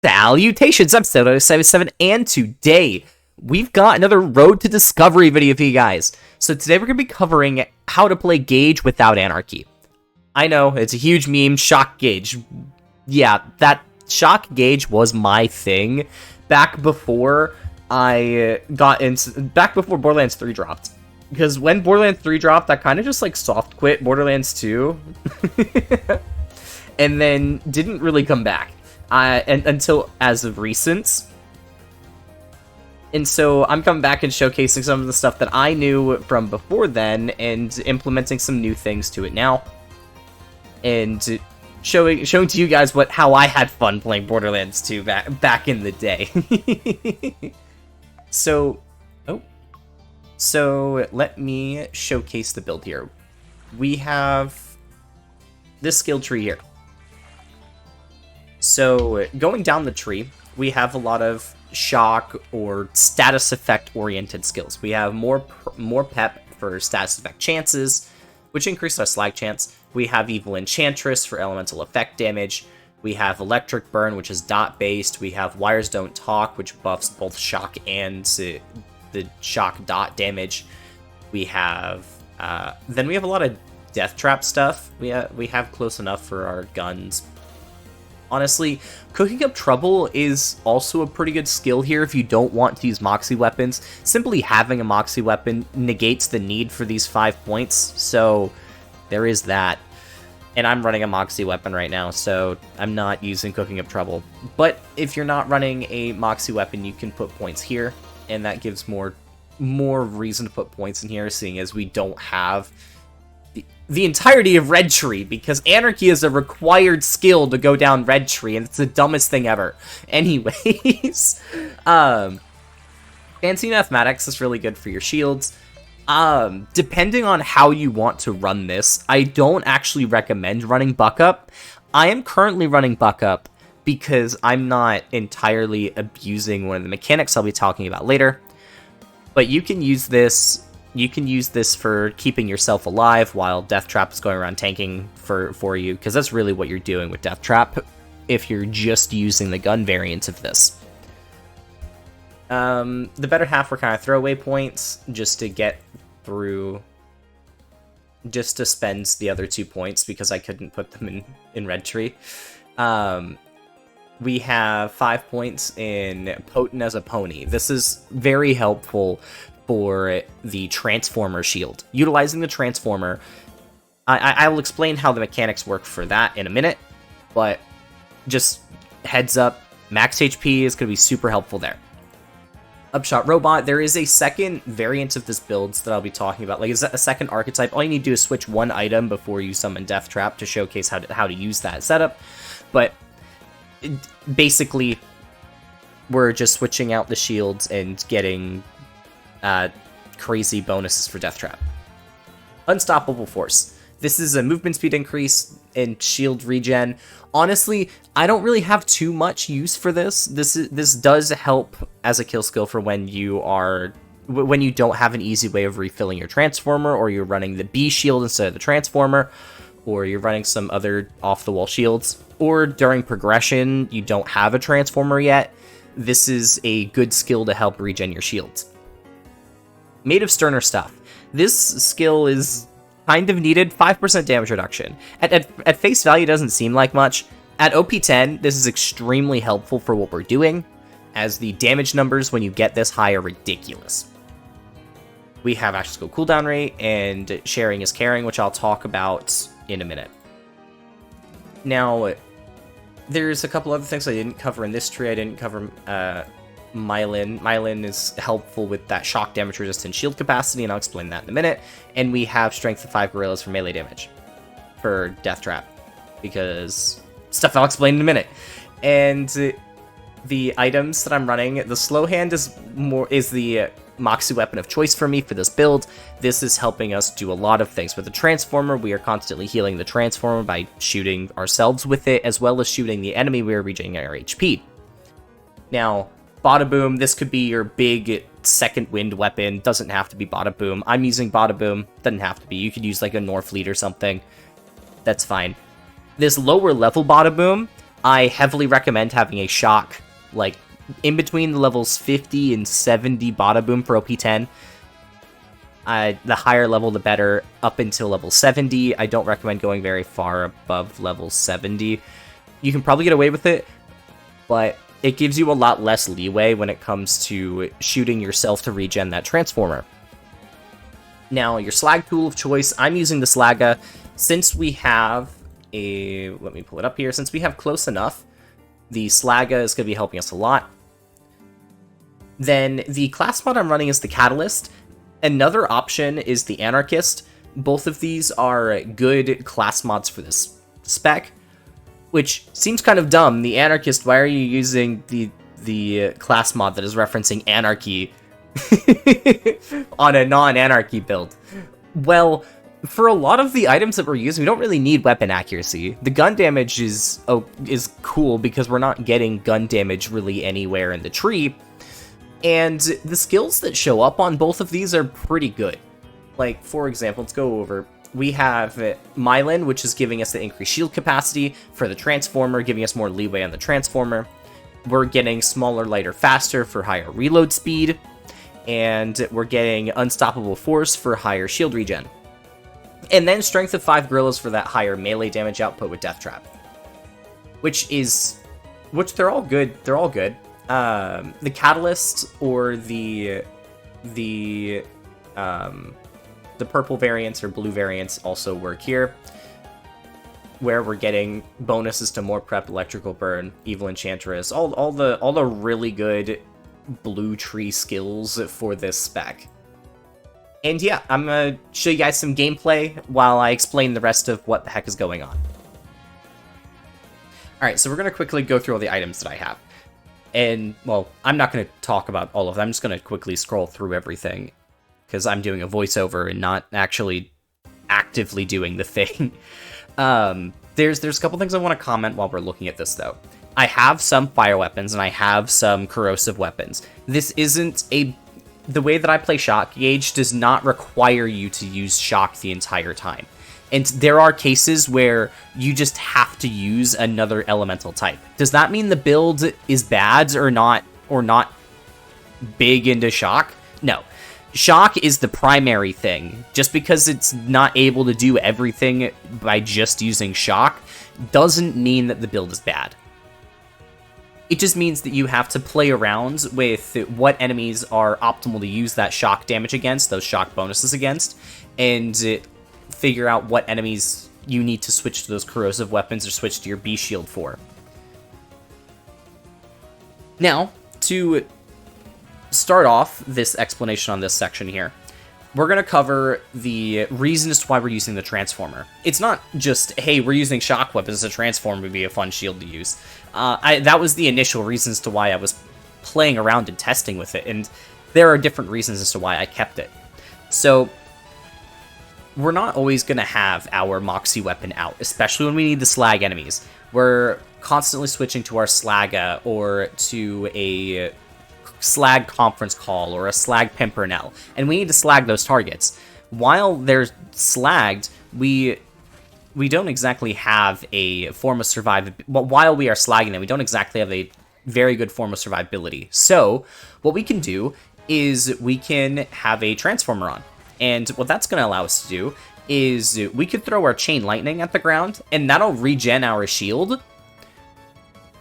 Salutations, I'm Salvador 77, and today we've got another Road to Discovery video for you guys. So today we're going to be covering how to play Gaige without anarchy. I know, it's a huge meme, Shock Gaige. Yeah, that Shock Gaige was my thing back before back before Borderlands 3 dropped. Because when Borderlands 3 dropped, I kind of just like soft quit Borderlands 2. And then didn't really come back. Until as of recent. And so I'm coming back and showcasing some of the stuff that I knew from before then and implementing some new things to it now. And showing to you guys how I had fun playing Borderlands 2 back in the day. So let me showcase the build here. We have this skill tree here. So, going down the tree, we have a lot of shock or status effect oriented skills. We have more pep for status effect chances, which increase our slag chance. We have evil enchantress for elemental effect damage. We have electric burn, which is dot based. We have wires don't talk, which buffs both shock and the shock dot damage. We have then we have a lot of Deathtrap stuff. We have close enough for our guns. Honestly, cooking up trouble is also a pretty good skill here if you don't want to use moxie weapons. Simply having a moxie weapon negates the need for these 5 points, so there is that. And I'm running a moxie weapon right now, so I'm not using cooking up trouble. But if you're not running a moxie weapon, you can put points here, and that gives more reason to put points in here, seeing as we don't have the entirety of Red Tree, because Anarchy is a required skill to go down Red Tree, and it's the dumbest thing ever. Anyways, Fancy Mathematics is really good for your shields. Depending on how you want to run this, I don't actually recommend running Buck Up. I am currently running Buck Up because I'm not entirely abusing one of the mechanics I'll be talking about later. But you can use this. You can use this for keeping yourself alive while Deathtrap is going around tanking for you, because that's really what you're doing with Deathtrap if you're just using the gun variant of this. The better half were kind of throwaway points, just to get through, just to spend the other 2 points, because I couldn't put them in Red Tree. We have 5 points in Potent as a Pony. This is very helpful for the Transformer shield. Utilizing the Transformer, I will explain how the mechanics work for that in a minute, but just heads up, max HP is going to be super helpful there. Upshot Robot, there is a second variant of this build that I'll be talking about, like a second archetype. All you need to do is switch one item before you summon Deathtrap to showcase how to use that setup, but basically we're just switching out the shields and getting crazy bonuses for Deathtrap. Unstoppable Force. This is a movement speed increase and shield regen. Honestly, I don't really have too much use for this. This does help as a kill skill for when you don't have an easy way of refilling your Transformer, or you're running the B shield instead of the Transformer, or you're running some other off-the-wall shields, or during progression you don't have a Transformer yet. This is a good skill to help regen your shields. Made of Sterner Stuff. This skill is kind of needed. 5% damage reduction. At face value, doesn't seem like much. At OP10, this is extremely helpful for what we're doing, as the damage numbers when you get this high are ridiculous. We have actual cooldown rate, and sharing is caring, which I'll talk about in a minute. Now, there's a couple other things I didn't cover in this tree. I didn't cover Myelin. Myelin is helpful with that shock damage resistant shield capacity, and I'll explain that in a minute. And we have Strength of 5 Gorillas for melee damage for Deathtrap, because stuff I'll explain in a minute. And the items that I'm running, the slow hand is the moxie weapon of choice for me for this build. This is helping us do a lot of things. With the Transformer, we are constantly healing the Transformer by shooting ourselves with it, as well as shooting the enemy. We are regenerating our HP. Now, Bada Boom, this could be your big second wind weapon. Doesn't have to be Bada Boom. I'm using Bada Boom. Doesn't have to be. You could use like a Norfleet or something. That's fine. This lower level Bada Boom, I heavily recommend having a Shock, like, in between the levels 50 and 70 Bada Boom for OP10. The higher level, the better, up until level 70. I don't recommend going very far above level 70. You can probably get away with it, but it gives you a lot less leeway when it comes to shooting yourself to regen that transformer. Now, your slag tool of choice, I'm using the Slagga. Since we have let me pull it up here, since we have close enough, the Slagga is going to be helping us a lot. Then the class mod I'm running is the Catalyst. Another option is the Anarchist. Both of these are good class mods for this spec, which seems kind of dumb. The Anarchist, why are you using the class mod that is referencing anarchy on a non-anarchy build? Well, for a lot of the items that we're using, we don't really need weapon accuracy. The gun damage is cool because we're not getting gun damage really anywhere in the tree, and the skills that show up on both of these are pretty good. Like, for example, let's go over. We have Mylan, which is giving us the increased shield capacity for the Transformer, giving us more leeway on the Transformer. We're getting smaller, lighter, faster for higher reload speed, and we're getting Unstoppable Force for higher shield regen. And then Strength of 5 Gorillas for that higher melee damage output with Deathtrap. Which they're all good. They're all good. The Catalyst or the purple variants or blue variants also work here, where we're getting bonuses to more prep, electrical burn, evil enchantress, all the really good blue tree skills for this spec. And yeah, I'm gonna show you guys some gameplay while I explain the rest of what the heck is going on. Alright, so we're gonna quickly go through all the items that I have. And, well, I'm not gonna talk about all of them, I'm just gonna quickly scroll through everything, because I'm doing a voiceover and not actually actively doing the thing. There's a couple things I want to comment while we're looking at this, though. I have some fire weapons, and I have some corrosive weapons. This isn't the way that I play Shock Gaige does not require you to use Shock the entire time. And there are cases where you just have to use another elemental type. Does that mean the build is bad or not big into Shock? No. Shock is the primary thing. Just because it's not able to do everything by just using Shock doesn't mean that the build is bad. It just means that you have to play around with what enemies are optimal to use that Shock damage against, those Shock bonuses against, and figure out what enemies you need to switch to those corrosive weapons or switch to your B shield for. Now, to start off this explanation on this section here, we're going to cover the reasons why we're using the Transformer. It's not just, hey, we're using Shock weapons, a Transformer would be a fun shield to use. That was the initial reasons to why I was playing around and testing with it, and there are different reasons as to why I kept it. So, we're not always going to have our Moxie weapon out, especially when we need the slag enemies. We're constantly switching to our Slagga or to a slag conference call or a slag pimpernel, and we need to slag those targets. While they're slagged, we don't exactly have a form of survivability. Well, while we are slagging them, we don't exactly have a very good form of survivability. So what we can do is we can have a Transformer on, and what that's going to allow us to do is we could throw our Chain Lightning at the ground, and that'll regen our shield.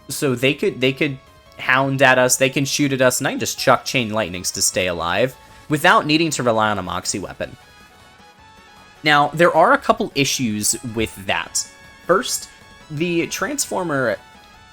So they could hound at us, they can shoot at us, and I can just chuck Chain Lightnings to stay alive without needing to rely on a Moxie weapon. Now, there are a couple issues with that. First, the Transformer,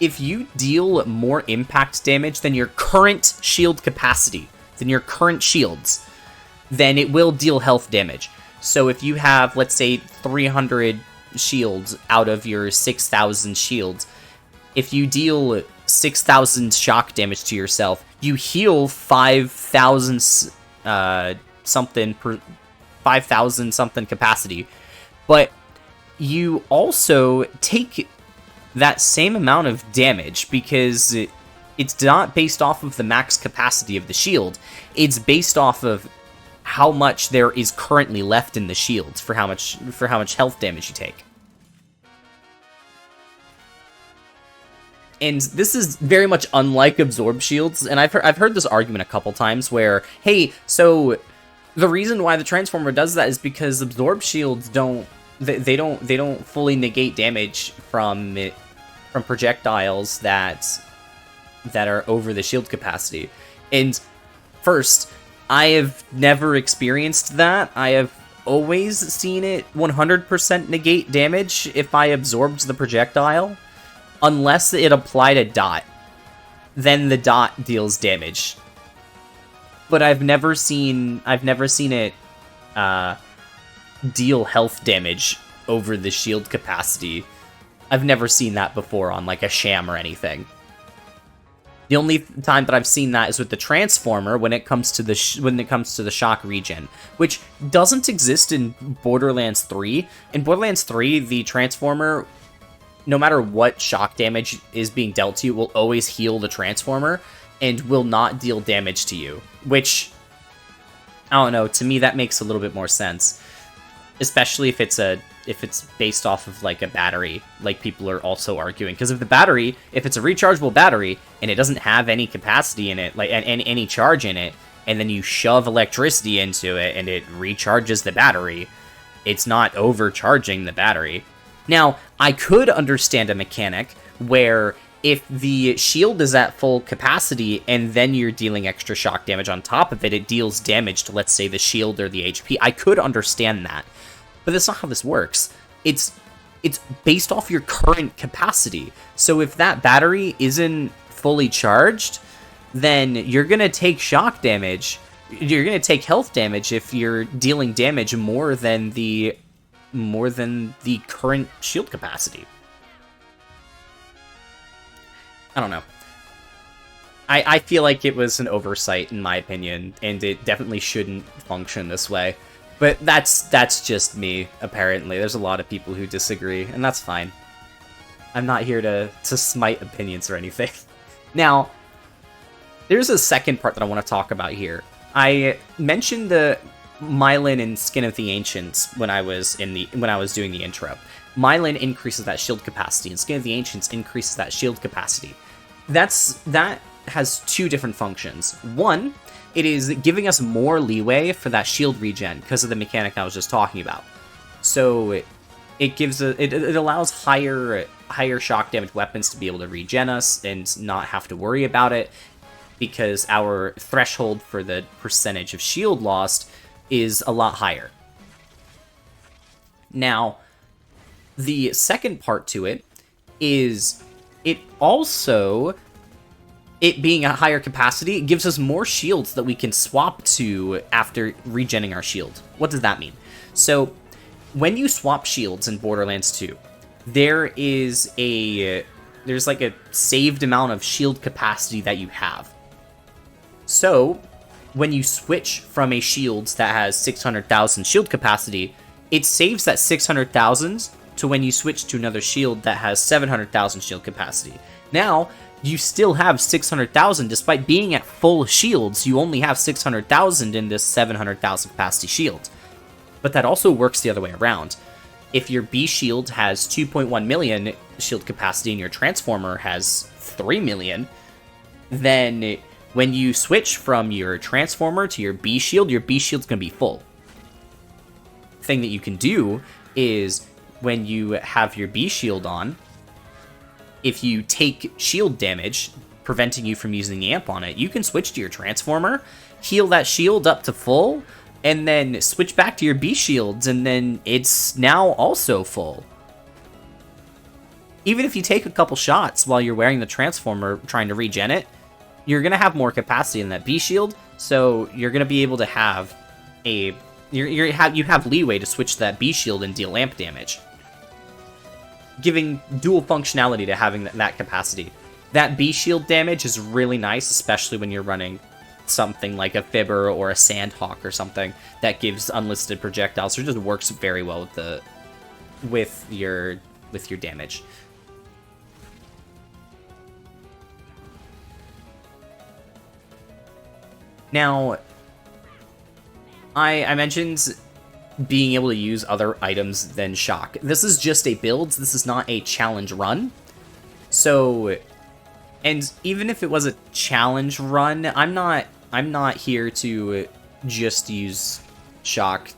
if you deal more impact damage than your current shield capacity, than your current shields, then it will deal health damage. So if you have, let's say, 300 shields out of your 6,000 shields, if you deal 6,000 shock damage to yourself, you heal 5,000 something capacity, but you also take that same amount of damage because it's not based off of the max capacity of the shield. It's based off of how much there is currently left in the shields for how much health damage you take. And this is very much unlike Absorb Shields, and I've heard this argument a couple times where, hey, so the reason why the Transformer does that is because Absorb Shields don't fully negate damage from projectiles that are over the shield capacity. And first, I have never experienced that. I have always seen it 100% negate damage if I absorbed the projectile. Unless it applied a dot, then the dot deals damage. But I've never seen it deal health damage over the shield capacity. I've never seen that before on like a sham or anything. The only time that I've seen that is with the Transformer when it comes to the shock regen, which doesn't exist in Borderlands 3. In Borderlands 3, the Transformer, no matter what shock damage is being dealt to you, will always heal the Transformer and will not deal damage to you. Which, I don't know, to me that makes a little bit more sense. Especially if it's based off of like a battery, like people are also arguing. Because if it's a rechargeable battery and it doesn't have any capacity in it, like any charge in it, and then you shove electricity into it and it recharges the battery, it's not overcharging the battery. Now, I could understand a mechanic where if the shield is at full capacity and then you're dealing extra shock damage on top of it, it deals damage to, let's say, the shield or the HP. I could understand that. But that's not how this works. It's based off your current capacity. So if that battery isn't fully charged, then you're going to take shock damage. You're going to take health damage if you're dealing damage more than the current shield capacity. I don't know. I feel like it was an oversight, in my opinion, and it definitely shouldn't function this way. But that's just me, apparently. There's a lot of people who disagree, and that's fine. I'm not here to smite opinions or anything. Now, there's a second part that I want to talk about here. I mentioned the Myelin and Skin of the Ancients when I was doing the intro. Myelin increases that shield capacity, and Skin of the Ancients increases that shield capacity. That has two different functions. One, it is giving us more leeway for that shield regen because of the mechanic I was just talking about. So it allows higher shock damage weapons to be able to regen us and not have to worry about it, because our threshold for the percentage of shield lost is a lot higher. Now, the second part to it is it being a higher capacity, it gives us more shields that we can swap to after regenning our shield. What does that mean? So, when you swap shields in Borderlands 2, there's like a saved amount of shield capacity that you have. So, when you switch from a shield that has 600,000 shield capacity, it saves that 600,000 to when you switch to another shield that has 700,000 shield capacity. Now, you still have 600,000 despite being at full shields. You only have 600,000 in this 700,000 capacity shield. But that also works the other way around. If your B shield has 2.1 million shield capacity and your Transformer has 3 million, then when you switch from your Transformer to your B shield's going to be full. Thing that you can do is when you have your B shield on, if you take shield damage, preventing you from using the amp on it, you can switch to your Transformer, heal that shield up to full, and then switch back to your B shields, and then it's now also full. Even if you take a couple shots while you're wearing the Transformer trying to regen it, you're going to have more capacity in that B shield, so you're going to be able to have you have leeway to switch to that B shield and deal amp damage, giving dual functionality to having that capacity. That B shield damage is really nice, especially when you're running something like a Fibber or a Sandhawk or something that gives unlisted projectiles. So it just works very well with your damage. Now, I mentioned being able to use other items than shock. This is just a build. This is not a challenge run. So And even if it was a challenge run, I'm not here to just use Shock.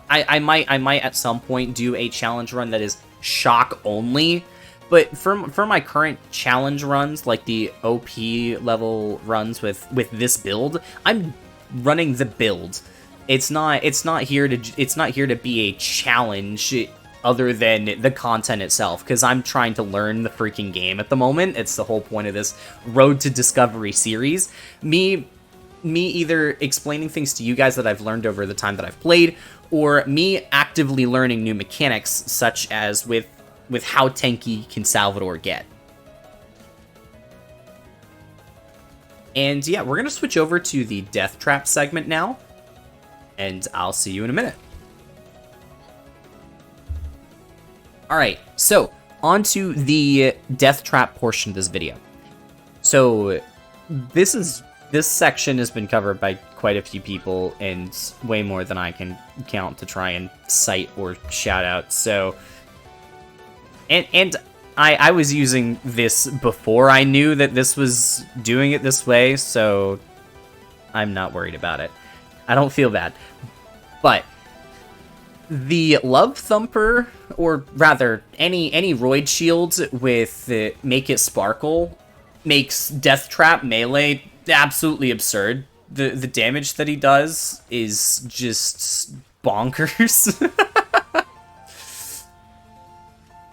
I might at some point do a challenge run that is Shock only, but for my current challenge runs, like the OP level runs with this build, I'm running the build. It's not here to be a challenge other than the content itself, because I'm trying to learn the freaking game at the moment. It's the whole point of this Road to Discovery series. Me either explaining things to you guys that I've learned over the time that I've played, or me actively learning new mechanics, such as with how tanky can Salvador get. And yeah, we're going to switch over to the Deathtrap segment now, and I'll see you in a minute. Alright, so on to the Deathtrap portion of this video. So this section has been covered by quite a few people, and way more than I can count to try and cite or shout out. So, and I was using this before I knew that this was doing it this way, so I'm not worried about it. I don't feel bad. But the Love Thumper, or rather any Roid shields with Make It Sparkle, makes Deathtrap melee absolutely absurd. The damage that he does is just bonkers.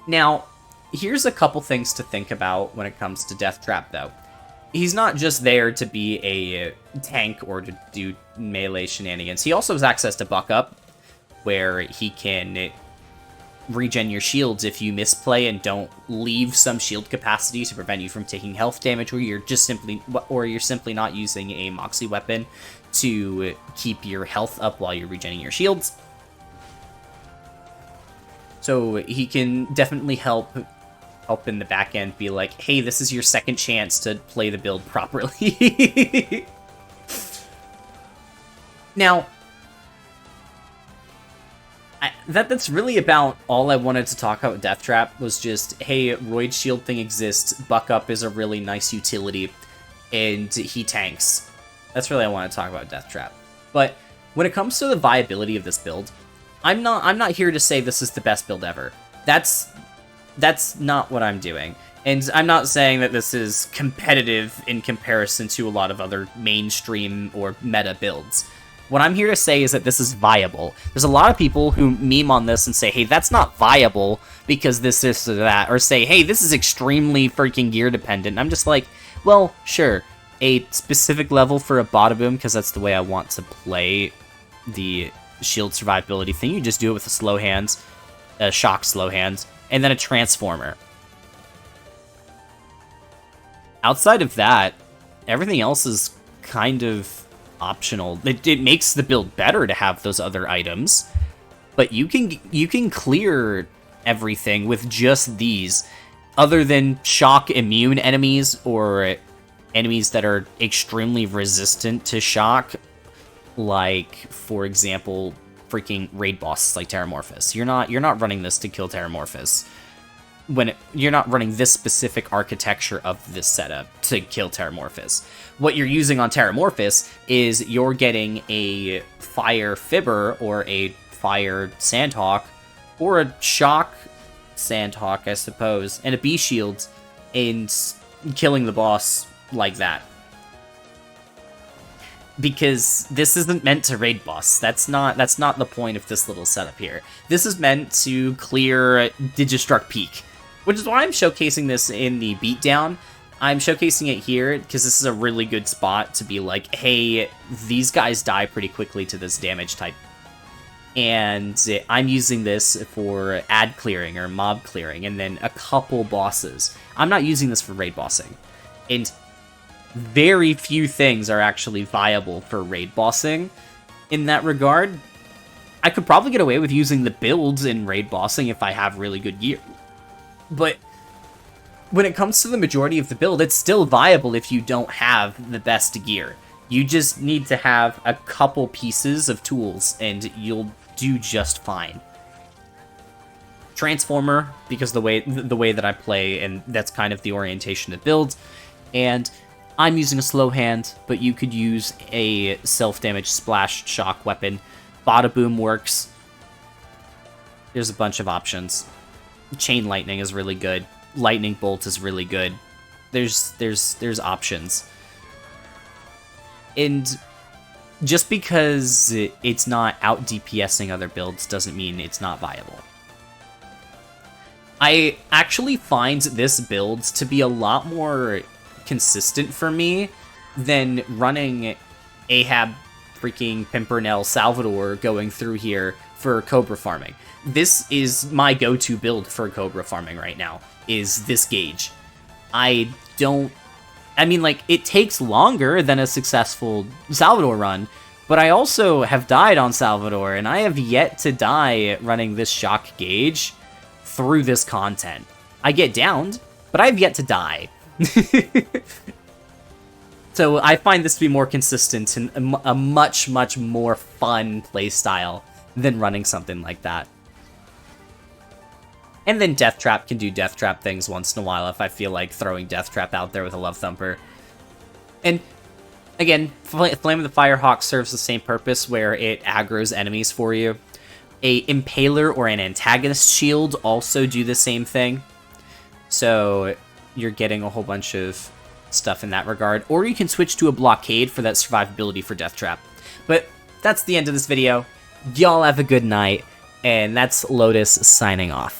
Now, here's a couple things to think about when it comes to Deathtrap, though. He's not just there to be a tank or to do melee shenanigans. He also has access to Buck Up, where he can regen your shields if you misplay and don't leave some shield capacity to prevent you from taking health damage, or you're simply not using a Moxie weapon to keep your health up while you're regenerating your shields. So he can definitely help in the back end, be like, hey, this is your second chance to play the build properly. Now, that's really about all I wanted to talk about with Deathtrap, was just, hey, Roid shield thing exists, Buck Up is a really nice utility, and he tanks. That's really all I want to talk about Deathtrap. But when it comes to the viability of this build, I'm not here to say this is the best build ever. That's not what I'm doing. And I'm not saying that this is competitive in comparison to a lot of other mainstream or meta builds. What I'm here to say is that this is viable. There's a lot of people who meme on this and say, hey, that's not viable because this, or that, or say, hey, this is extremely freaking gear dependent. And I'm just like, well, sure, a specific level for a bada boom, because that's the way I want to play the shield survivability thing. You just do it with a slow hands, a shock slow hands, and then a transformer. Outside of that, everything else is kind of optional. It makes the build better to have those other items, but you can clear everything with just these, other than shock immune enemies or enemies that are extremely resistant to shock, like, for example, freaking raid bosses like Terramorphous. You're not running this to kill Terramorphous. You're not running this specific architecture of this setup to kill Terramorphous. What you're using on Terramorphous is you're getting a Fire Fibber or a Fire Sandhawk or a Shock Sandhawk, I suppose, and a B Shield, and killing the boss like that. Because this isn't meant to raid boss. That's not the point of this little setup here. This is meant to clear Digistruct Peak, which is why I'm showcasing this in the beatdown. I'm showcasing it here because this is a really good spot to be like, hey, these guys die pretty quickly to this damage type. And I'm using this for ad clearing or mob clearing, and then a couple bosses. I'm not using this for raid bossing. And very few things are actually viable for raid bossing in that regard. I could probably get away with using the builds in raid bossing if I have really good gear. But when it comes to the majority of the build, it's still viable if you don't have the best gear. You just need to have a couple pieces of tools, and you'll do just fine. Transformer, because the way that I play, and that's kind of the orientation of builds, And I'm using a slow hand, but you could use a self-damage splash shock weapon. Bada Boom works. There's a bunch of options. Chain Lightning is really good. Lightning Bolt is really good. There's options. And just because it's not out DPSing other builds doesn't mean it's not viable. I actually find this build to be a lot more consistent for me than running Ahab freaking Pimpernel Salvador going through here for Cobra Farming. This is my go-to build for Cobra Farming right now, is this Gaige. I mean, like, it takes longer than a successful Salvador run, but I also have died on Salvador, and I have yet to die running this Shock Gaige through this content. I get downed, but I've yet to die. So I find this to be more consistent and a much, much more fun playstyle than running something like that. And then Deathtrap can do Deathtrap things once in a while if I feel like throwing Deathtrap out there with a Love Thumper. And again, Flame of the Firehawk serves the same purpose where it aggroes enemies for you. A Impaler or an Antagonist Shield also do the same thing. So you're getting a whole bunch of stuff in that regard. Or you can switch to a Blockade for that survivability for Deathtrap. But that's the end of this video. Y'all have a good night, and that's Lotus signing off.